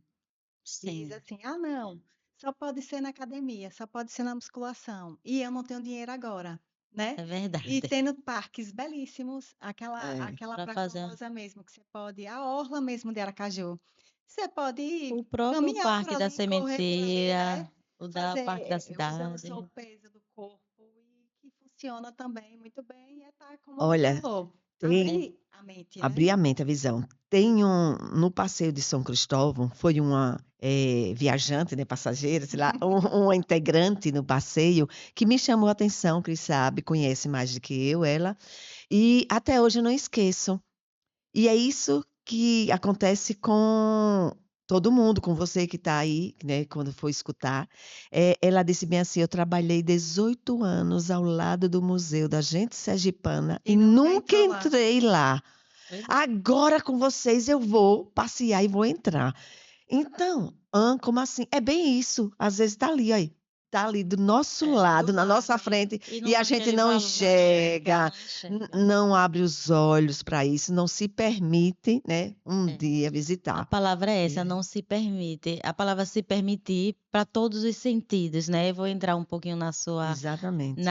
Diz Sim, assim: ah, não, só pode ser na academia, só pode ser na musculação, e eu não tenho dinheiro agora, né? é E verdade. tendo parques belíssimos, aquela Para praia fazer famosa mesmo, que você pode, a orla mesmo de Aracaju, você pode ir o próprio caminhar por Parque da ali, correr por ali, né? Sementeira, o da Parque da Usando só o Cidade. peso do corpo, e que funciona também muito bem, tá, como você Olha, falou, tem É. abrir a mente, né? abrir a mente, a visão. Tem no passeio de São Cristóvão, foi uma viajante, né, passageira, sei lá, uma integrante no passeio que me chamou a atenção, Cris sabe, conhece mais do que eu, ela, e até hoje eu não esqueço. E é isso que acontece com todo mundo, com você que está aí, né, quando for escutar. Ela disse bem assim: eu trabalhei 18 anos ao lado do Museu da Gente Sergipana E e nunca nunca entrou lá. entrei lá. Pois é. Agora com vocês eu vou passear e vou entrar. Então, como assim? É bem isso. Às vezes está ali, aí. Está ali do nosso lado, Do na nossa lado. frente, E e não a dá gente aquele não valor. enxerga, Não enxerga. não abre os olhos para isso, não se permite, né, um É. dia A visitar. palavra é essa, É. não se permite. A palavra se permitir para todos os sentidos, né? Eu vou entrar um pouquinho Exatamente.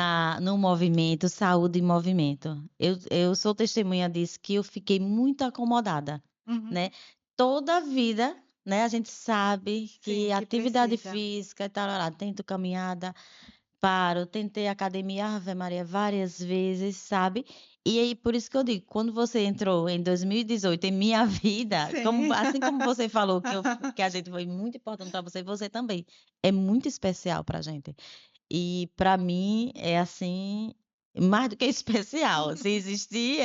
no movimento, saúde e movimento. Eu sou testemunha disso, que eu fiquei muito acomodada, Uhum. né? Toda a vida, né? A gente sabe Sim, que que atividade precisa. física e tal, tento caminhada, paro, tentei academia, Ave Maria, várias vezes, sabe. E aí, por isso que eu digo, quando você entrou em 2018 em minha vida, como Sim. assim como você falou que a gente foi muito importante para você, você também é muito especial pra gente. E para mim é, assim, mais do que especial, se existir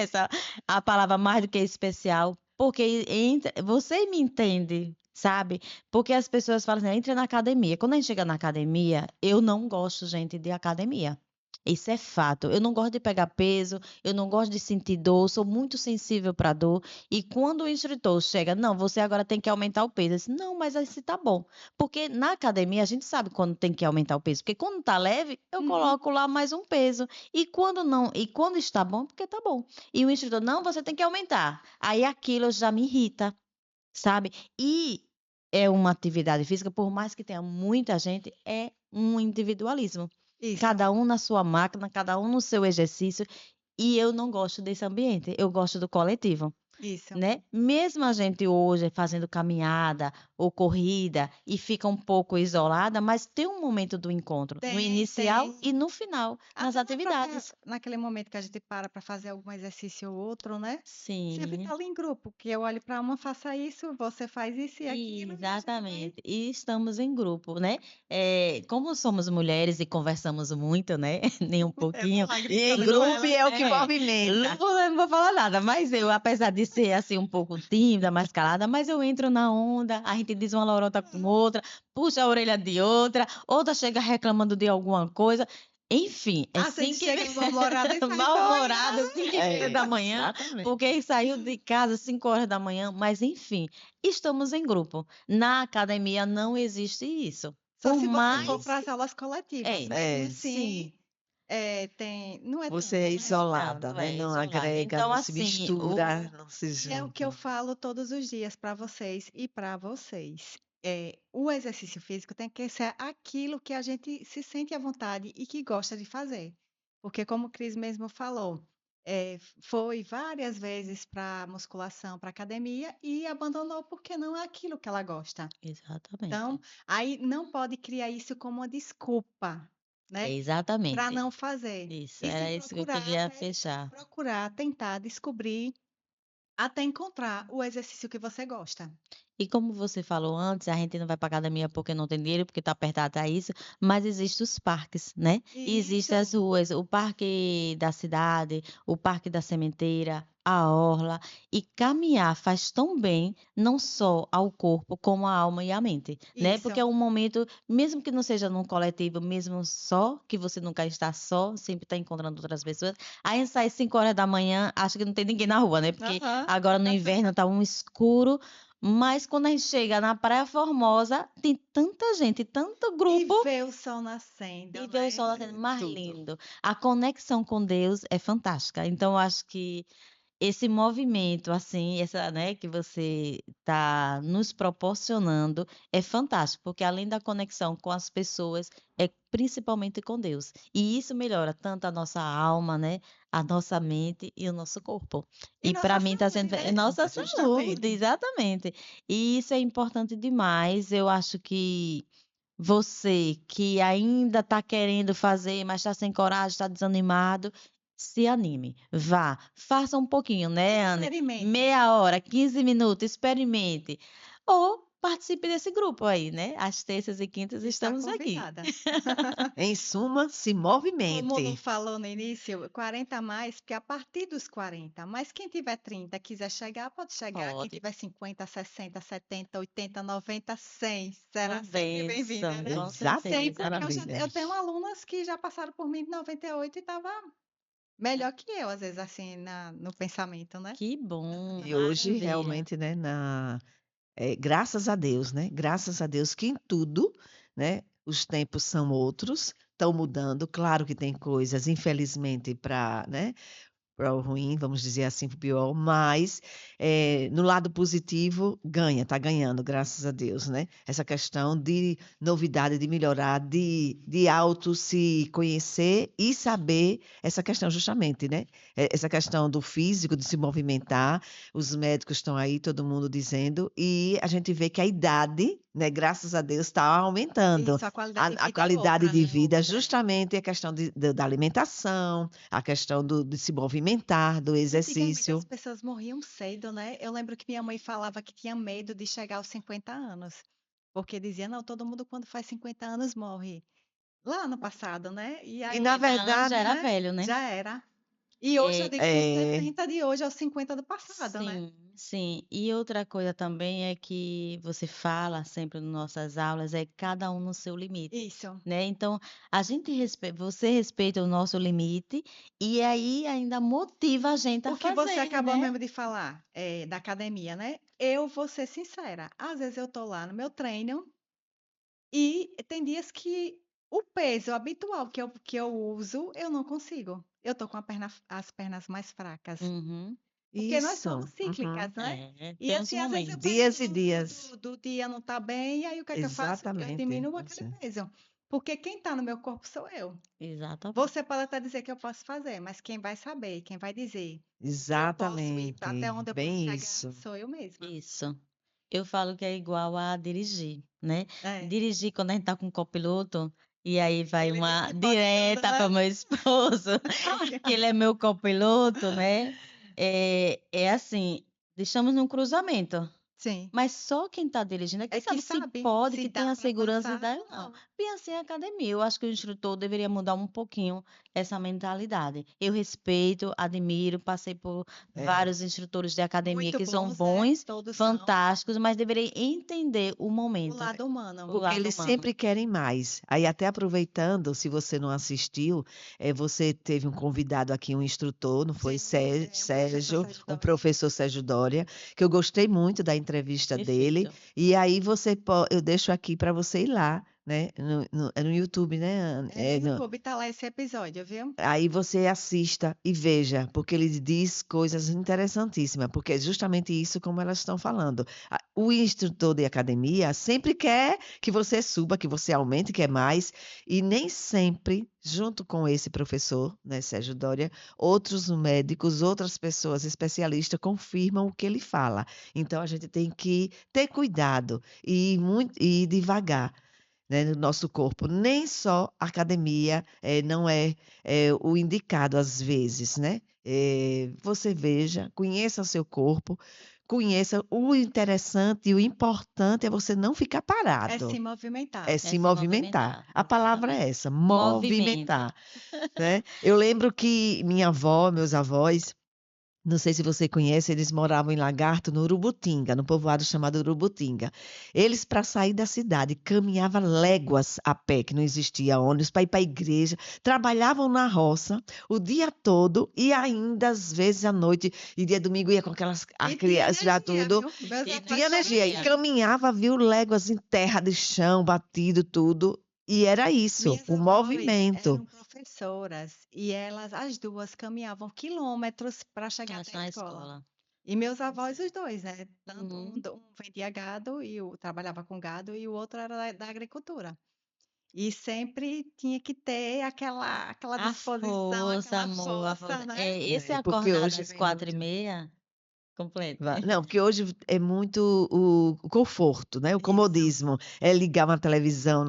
a palavra mais do que especial, porque entra você me entende, sabe, porque as pessoas falam assim: "Entra na academia", quando a gente chega na academia, eu não gosto, gente, de academia. Isso é fato, eu não gosto de pegar peso, eu não gosto de sentir dor, sou muito sensível para dor, e quando o instrutor chega: "Não, você agora tem que aumentar o peso", eu disse: "Não, mas assim tá bom". Porque na academia a gente sabe quando tem que aumentar o peso, porque quando tá leve, eu Uhum. coloco lá mais um peso. E quando não, e quando está bom, porque tá bom. E o instrutor, não, você tem que aumentar. Aí aquilo já me irrita, sabe? E é uma atividade física, por mais que tenha muita gente, é um individualismo. Isso, Cada um na sua máquina, cada um no seu exercício. E eu não gosto desse ambiente, eu gosto do coletivo. isso. Né, mesmo a gente hoje fazendo caminhada ou corrida e fica um pouco isolada, mas tem um momento do encontro, no Tem, inicial tem. e no final, nas Até atividades. naquele momento que a gente para fazer algum exercício ou outro, né? Sempre tá Sim. ali em grupo, que eu olho para uma, faça isso, você faz isso e aquilo, e a gente vai. Exatamente. E estamos em grupo, né. Como somos mulheres e conversamos muito, né, nem um Eu tô pouquinho, lá E em gritando com grupo ela. é o que é, movimenta. não vou falar nada, mas eu, apesar de ser, assim, um pouco tímida, mais calada, mas eu entro na onda, a gente diz uma lorota com outra, puxa a orelha de outra chega reclamando de alguma coisa, enfim, é A gente 5 e chega mal-humorada e sai doida. mal-humorada, 5h30 É, da manhã, exatamente. porque saiu de casa 5 horas da manhã, mas enfim, estamos em grupo. Na academia não existe isso. Só Por se você for mais para as aulas coletivas, é, mesmo É, assim, sim. tem, não é você é tanto, né? isolada, Tanto, né? é Não isolado. agrega, Então, não se assim, mistura, não se E é o que eu junta. falo todos os dias para vocês e para vocês. O exercício físico tem que ser aquilo que a gente se sente à vontade e que gosta de fazer. Porque, como o Cris mesmo falou, foi várias vezes para musculação, para academia e abandonou porque não é aquilo que ela gosta. Então, exatamente. aí não pode criar isso como uma desculpa, É né, para exatamente. não fazer. Isso, E sim era isso que eu procurar, queria né, fechar. procurar tentar descobrir até encontrar o exercício que você gosta. E como você falou antes, a gente não vai pra academia porque não tem dinheiro, porque tá apertado, tá isso, mas existem os parques, né? E existem as Isso. ruas, o parque da cidade, o parque da sementeira, a orla. E caminhar faz tão bem, não só ao corpo, como à alma e à mente, né? Porque Isso. é um momento, mesmo que não seja num coletivo, mesmo só, que você nunca está só, sempre está encontrando outras pessoas. Aí a gente sai 5 horas da manhã, acha que não tem ninguém na rua, né? Porque Aham. agora no inverno tá um escuro, mas quando a gente chega na Praia Formosa, tem tanta gente, tanto E grupo, ver o sol nascendo, e ver o né? sol nascendo mais Tudo. lindo. A conexão com Deus é fantástica. Então eu acho que esse movimento, assim, essa, né, que você está nos proporcionando é fantástico, porque além da conexão com as pessoas, é principalmente com Deus. E isso melhora tanto a nossa alma, né, a nossa mente e o nosso corpo. E E para nossa mim está saúde, sendo né? é nossa saúde, Justamente. exatamente. E isso é importante demais. Eu acho que você que ainda está querendo fazer, mas está sem coragem, está desanimado, se anime, vá, faça um pouquinho, né, Anne? Experimente. Meia hora, 15 minutos, experimente. Ou participe desse grupo aí, né? Às terças e quintas Está estamos aqui. convidada. Em suma, se Como movimente. falou no início, 40 a mais, porque a partir dos 40, mas quem tiver 30, quiser chegar, pode chegar. Quem Pode. tiver 50, 60, 70, 80, 90, 100, Uma será sempre bem-vinda, bênção, né? com 100, certeza. Exatamente, porque maravilha. eu tenho alunas que já passaram por mim de 98 e estava melhor que eu, às vezes, assim, no pensamento, né? Que bom, E hoje, maravilha. realmente, né, graças a Deus, né? Graças a Deus que em tudo, né, os tempos são outros, estão mudando. Claro que tem coisas, infelizmente, para, né, para o ruim, vamos dizer assim, para o pior, mas no lado positivo, ganha, está ganhando, graças a Deus, né? Essa questão de novidade, de melhorar, de auto se conhecer e saber essa questão justamente, né? Essa questão do físico, de se movimentar, os médicos estão aí, todo mundo dizendo, e a gente vê que a idade né, graças a Deus está aumentando. Isso, a qualidade de A vida é qualidade outra, de né? vida, outra. justamente a questão da alimentação, a questão de se movimentar, do Antigamente as exercício. pessoas morriam cedo, né? Eu lembro que minha mãe falava que tinha medo de chegar aos 50 anos, porque dizia, não, todo mundo quando faz 50 anos morre. Lá no passado, né? E E na aí, 50 anos já verdade, era né? velho, né? Já era. E hoje eu É, digo que os é, 60 de hoje é os 50 do passado, né? sim, sim. E outra coisa também é que você fala sempre nas nossas aulas, é cada um no seu limite, Isso. né? Então, você respeita o nosso limite e aí ainda motiva a gente a O que você fazer, acabou né? mesmo de falar, da academia, né? Eu vou ser sincera, às vezes eu tô lá no meu treino e tem dias que o peso habitual que eu uso, eu não consigo. Eu tô com as pernas mais fracas. Uhum. Porque nós somos isso. cíclicas, Uhum. né? É, E tem os assim, às vezes eu momentos. pego Dias e dias. do dia não tá bem, e aí o que é que eu faço? Eu Exatamente. diminuo aquele peso. Porque quem tá no meu corpo sou eu. Exatamente. Você pode até dizer que eu posso fazer, mas quem vai saber, quem vai dizer o que eu posso ir, até Exatamente. onde eu posso Bem chegar, isso. sou eu mesma. Isso. Eu falo que é igual a dirigir, né? É. Dirigir quando a gente tá com o copiloto, e aí vai Ele uma fica embareando, direta para né? meu esposo, que ele é meu copiloto, né? É assim, deixamos num cruzamento. Sim. Mas só quem está dirigindo é que É que sabe se sabe pode, se que tem dá a para segurança passar da ou ou não. não. Pensa em academia. Eu acho que o instrutor deveria mudar um pouquinho essa mentalidade. Eu respeito, admiro, passei por É. vários instrutores de academia Muito que são bons, né? bons, Todos são. fantásticos, mas deveria entender o O momento, lado humano. o Porque lado eles humano. sempre querem mais. Aí, até aproveitando, se você não assistiu, você teve um convidado aqui, um instrutor, não foi? Sim, é o professor Sérgio, Sérgio um Dória. professor Sérgio Dória, que eu gostei muito da entrevista dele. Perfeito. E aí eu deixo aqui para você ir lá, né? É no YouTube, né? É no YouTube, tá lá esse episódio, viu? Aí você assista e veja, porque ele diz coisas interessantíssimas, porque é justamente isso como elas estão falando. O instrutor de academia sempre quer que você suba, que você aumente, quer mais, e nem sempre, junto com esse professor, né, Sérgio Dória, outros médicos, outras pessoas especialistas confirmam o que ele fala. Então a gente tem que ter cuidado e ir devagar, né, no nosso corpo. Nem só a academia não é o indicado às vezes, né? Você veja, conheça o seu corpo, conheça o interessante e o importante é você não ficar É parado, se movimentar. é É se se movimentar. movimentar, A palavra é exatamente. essa, Movimento. movimentar, né? Eu lembro que minha avó, meus avós, não sei se você conhece, eles moravam em Lagarto, no Urubutinga, no povoado chamado Urubutinga. Eles, para sair da cidade, caminhavam léguas a pé, que não existia ônibus, para ir para a igreja, trabalhavam na roça o dia todo e ainda, às vezes, à noite, e dia domingo ia com aquelas a E tinha criança já energia, tudo, viu? Meus E e avós tinha tinha energia, também e energia. tinham. caminhava, viu, léguas em terra de chão, batido, tudo, e era isso, Minhas o avós movimento. eram professoras e elas, as duas, caminhavam quilômetros para chegar até a Na escola. escola. E meus avós, os dois, né? Tanto Uhum. um vendia gado e trabalhava com gado e o outro era da agricultura. E sempre tinha que ter aquela A disposição, força, aquela amor, a força, força. né? Esse Porque acordar hoje das vem quatro e muito. meia, completo. Não, porque hoje é muito o conforto, né? O Isso. comodismo. É ligar uma televisão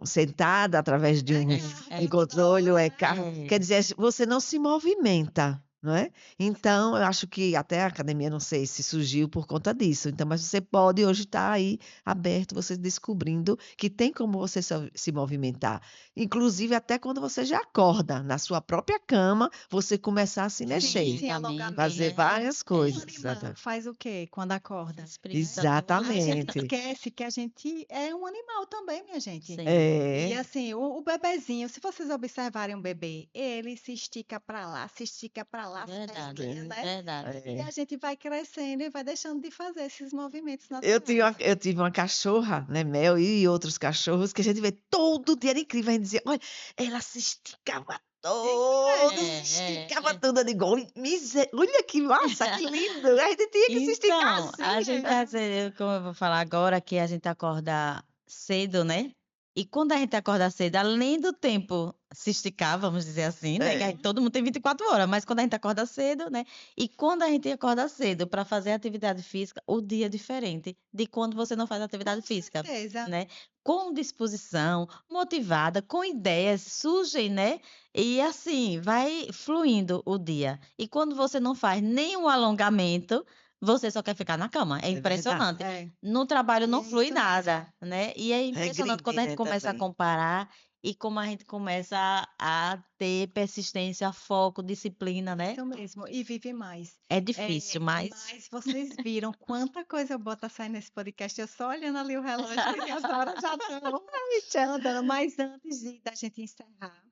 sentada através de É um, carro É, um é, toda controle, ou hora, é né? carro. Quer dizer, você não se movimenta, não é? Então, eu acho que até a academia, não sei se surgiu por conta disso. Então, mas você pode hoje estar aí aberto, você descobrindo que tem como você se movimentar. Inclusive, até quando você já acorda na sua própria cama, você começar a se Sim, mexer, sim, lentamente, fazer né? alongamento. várias Um coisas. animal faz o quê quando Se acorda? espreguiça A todo. gente Exatamente. esquece que a gente é um animal também, minha gente. Sim, E É, assim, o bebezinho, se vocês observarem um bebê, ele se estica para lá, se estica para lá, as verdade, perninhas, sim, né? verdade. E a é. gente vai crescendo e vai deixando de fazer esses movimentos Eu tive naturais. uma, eu tive uma cachorra, né, Mel, e outros cachorros que a gente vê todo dia, era incrível. A gente dizia, olha, ela se esticava Isso toda, se mesmo. esticava É. toda. Eu digo, olha que massa, que lindo. A gente tinha que se esticar Então, assim. a gente, como eu vou falar agora, que a gente acorda cedo, né? E quando a gente acorda cedo, além do tempo se esticar, vamos dizer assim, né? Que É. todo mundo tem 24 horas, mas quando a gente acorda cedo, né? E quando a gente acorda cedo para fazer atividade física, o dia é diferente de quando você não faz atividade Com física, certeza. né? Com disposição, motivada, com ideias, surgem, né? E assim, vai fluindo o dia. E quando você não faz nenhum alongamento, você só quer ficar na cama. É É verdade. impressionante. É, No trabalho e não é flui isso mesmo. nada, né? E é impressionante quando Regride, a gente né, começa a também. comparar e como a gente começa a ter persistência, foco, disciplina, né? Isso mesmo, e vive mais. É difícil, mas Mas vocês viram quanta coisa boa tá saindo nesse podcast? Eu só olhando ali o relógio, que as horas já estão andando. Mas antes da gente encerrar,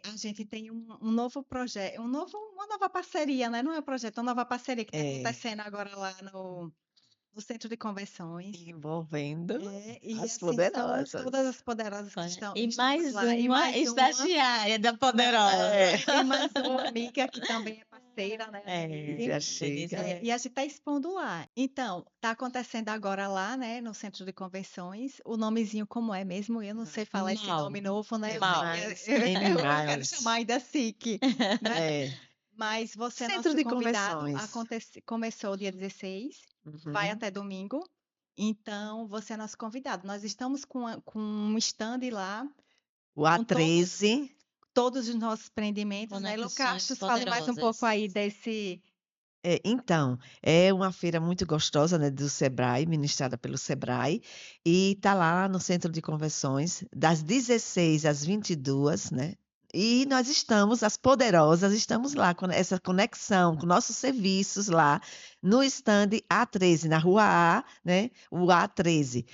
a gente tem um novo projeto, uma nova parceria, né? Não é um projeto, é uma nova parceria que está É, acontecendo agora lá no Centro de Convenções. envolvendo E as assim, são todas poderosas. as poderosas que olha, e estamos mais lá. E uma mais uma, estagiária da É, Poderosa. e mais uma amiga que também é parceira, né, a É, já Denise. Denise, chega. E a gente está expondo lá. Então, está acontecendo agora lá, né, no Centro de Convenções. O nomezinho como é mesmo? Eu não sei falar esse mal, nome novo, né? mal. Mas, Eu quero chamar Miles. ainda SIC, né? É. Mas você é Centro nosso de convidado. convenções. Começou dia 16, vai Uhum. até domingo. Então, você é nosso convidado. Nós estamos com um stand lá, O com A13. todos os nossos empreendimentos, né? Conexões Lucas, fale mais um pouco poderosas. aí desse. Então, é uma feira muito gostosa, né, do Sebrae, ministrada pelo Sebrae, e está lá no Centro de Convenções, das 16 às 22, né? E nós estamos, as poderosas, estamos lá com essa conexão com nossos serviços lá no stand A13, na Rua A, né? O A13.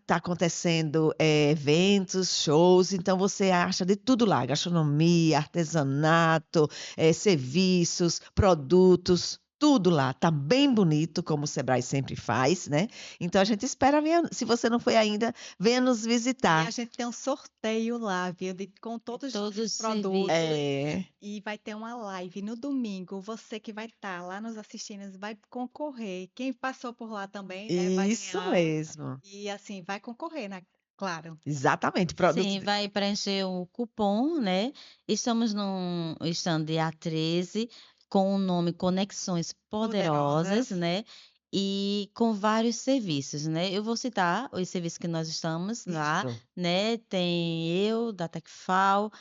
Tá acontecendo, eventos, shows, então você acha de tudo lá, gastronomia, artesanato, serviços, produtos, tudo lá. Tá bem bonito, como o Sebrae sempre faz, né. Então a gente espera venha se você não foi ainda, venha nos E a visitar. gente tem um sorteio lá, viu? Com De todos os todos nossos os produtos. serviços. É, E vai ter uma live no domingo. Você que vai estar lá nos assistindo vai concorrer. Quem passou por lá também, né, vai isso ganhar. mesmo. E assim, vai concorrer, né? Claro. Exatamente, produtos Sim, vai preencher o cupom, né? Estamos num stand A13 com o nome Conexões Poderosas, Poderosas. né? E com vários serviços, né? Eu vou citar os serviços que nós estamos lá, isso. né? Tem eu, da Tecfal,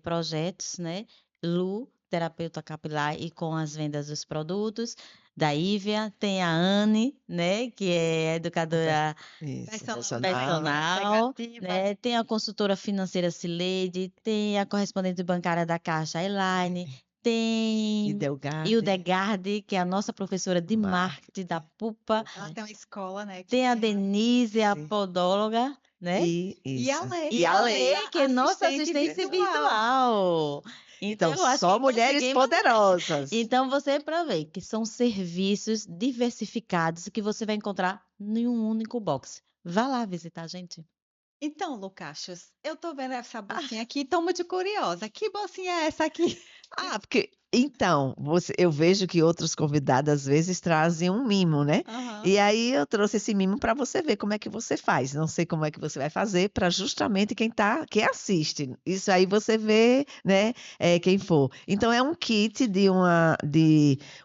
projetos, né? Lu, terapeuta capilar e com as vendas dos produtos. Da Ívia, tem a Anne, né? Que é educadora Isso, Personal designer personal, integrativa. né? Tem a consultora financeira Cileide, tem a correspondente bancária da Caixa, a Elaine, tem Idelgarde, Hildegarde, que é a nossa professora de marketing da marketing. PUPA, Ela tem uma escola, né? Que tem a tem lá. Denise, a Sim. podóloga, né? E E a isso. Lê, E E a a lei. Lê, que é nossa assistente assistente virtual. virtual. Então, Então, eu acho só que mulheres conseguimos. poderosas. Então, você para ver que são serviços diversificados que você vai encontrar em um único box. Vá lá visitar, gente. Então, Lucachos, eu tô vendo essa bolsinha aqui e tô muito curiosa. Que bolsinha é essa aqui? Porque então, eu vejo que outros convidados às vezes trazem um mimo, né? Aham. E aí eu trouxe esse mimo para você ver como é que você faz. Não sei como é que você vai fazer para justamente quem assiste. Isso aí você vê, né? Quem for. Então é um kit de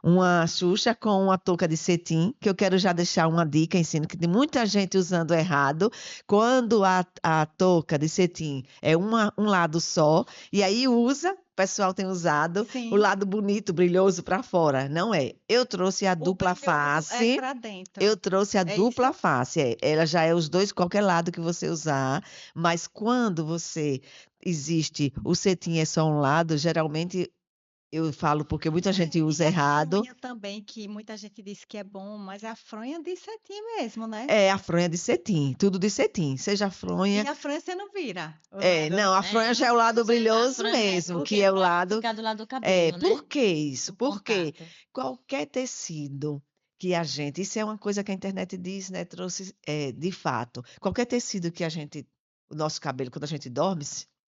uma Xuxa com uma touca de cetim, que eu quero já deixar uma dica, ensino que tem muita gente usando errado. Quando a touca de cetim é um lado só, e aí usa. O pessoal tem usado o Sim. lado bonito, brilhoso para fora. Não é. Eu trouxe a O dupla brilhoso é face. pra dentro. Eu trouxe a É isso? dupla face. Ela já é os dois, qualquer lado que você usar. Mas quando você existe, o cetim é só um lado, geralmente eu falo porque muita gente usa E a errado. fronha também, que muita gente diz que é bom, mas a fronha de cetim mesmo, né? É a fronha de cetim, tudo de cetim. Seja a E fronha. a fronha você não vira o lado, Não, né? a fronha já é A o lado fronha já é brilhoso Fran, mesmo, que porque é o pra lado. ficar do lado do cabelo, né? Por que isso? O Porque contato. qualquer tecido que a gente, isso é uma coisa que a internet diz, né, trouxe, de fato, qualquer tecido que a gente, o nosso cabelo, quando a gente dorme,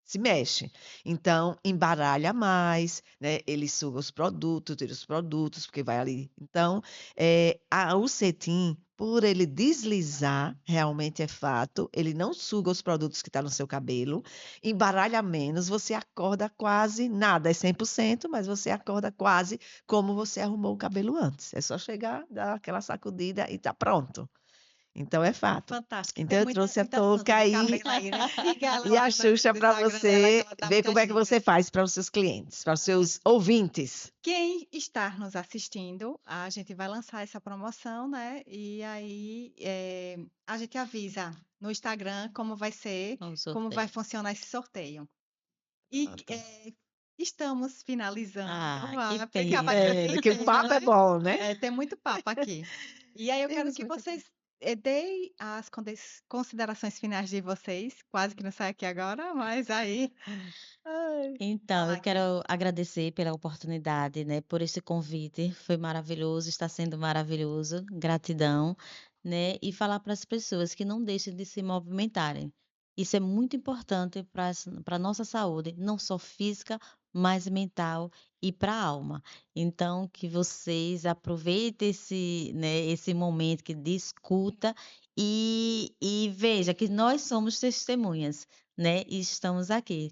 se mexe. Então, embaralha mais, né? Ele suga os produtos, tira os produtos, porque vai ali. Então, o cetim, por ele deslizar, realmente é fato, ele não suga os produtos que estão no seu cabelo, embaralha menos, você acorda quase nada, é 100%, mas você acorda quase como você arrumou o cabelo antes. É só chegar, dar aquela sacudida e tá pronto. Então é fato. Fantástico. Então Tem eu muita, trouxe a muita assunto touca de aí cabelo aí, né? Siga ela e a lá Xuxa no para Instagram dela que você ela dá ver como muitas é que você dicas. faz para os seus clientes, para os seus ouvintes. Quem está nos assistindo, a gente vai lançar essa promoção, né? E aí a gente avisa no Instagram como vai ser, O como vai sorteio. funcionar esse sorteio. E Pronto. estamos finalizando. Ah, que Ah, porque pena. acaba É, sem que o tema, papo é né? bom, né? Tem muito papo aqui. E aí eu quero Temos que muita coisa. vocês deem as considerações finais de vocês. Quase que não sai aqui agora, mas aí. Ai, Então, falar eu aqui. quero agradecer pela oportunidade, né, por esse convite. Foi maravilhoso, está sendo maravilhoso. Gratidão, né? E falar para as pessoas que não deixem de se movimentarem. Isso é muito importante para a nossa saúde, não só física, mas mental e para a alma. Então, que vocês aproveitem esse momento de escuta e veja que nós somos testemunhas, né? E estamos aqui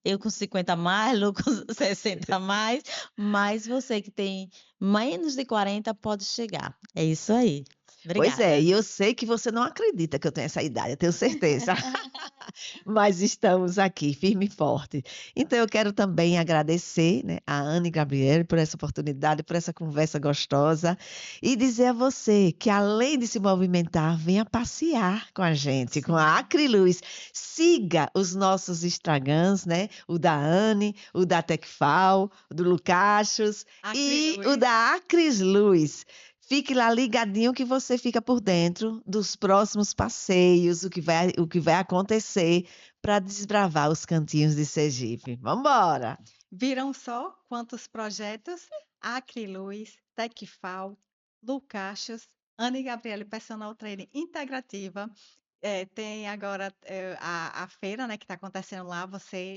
eu com 50 a mais, Lu com 60 a mais, mas você que tem menos de 40 pode chegar. É isso aí. Pois é, Obrigada. e eu sei que você não acredita que eu tenho essa idade, eu tenho certeza. Mas estamos aqui, firme e forte. Então, eu quero também agradecer, né, a Anne Gabriele por essa oportunidade, por essa conversa gostosa, e dizer a você que, além de se movimentar, venha passear com a gente, com a Sim. Acriluz. Siga os nossos Instagrams, né? O da Anne, o da Tecfal, o do Lucachos e o Acriluz. da Acris Luz. Fique lá ligadinho que você fica por dentro dos próximos passeios, o que vai acontecer para desbravar os cantinhos de Sergipe. Vamos embora! Viram só quantos projetos? Acriluz, Tecfal, Lucachos, Ana e Gabriele Personal Trainer Integrativa. Tem agora a feira, né, que está acontecendo lá.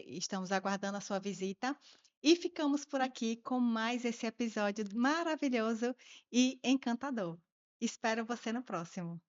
Estamos aguardando a sua visita. E ficamos por aqui com mais esse episódio maravilhoso e encantador. Espero você no próximo.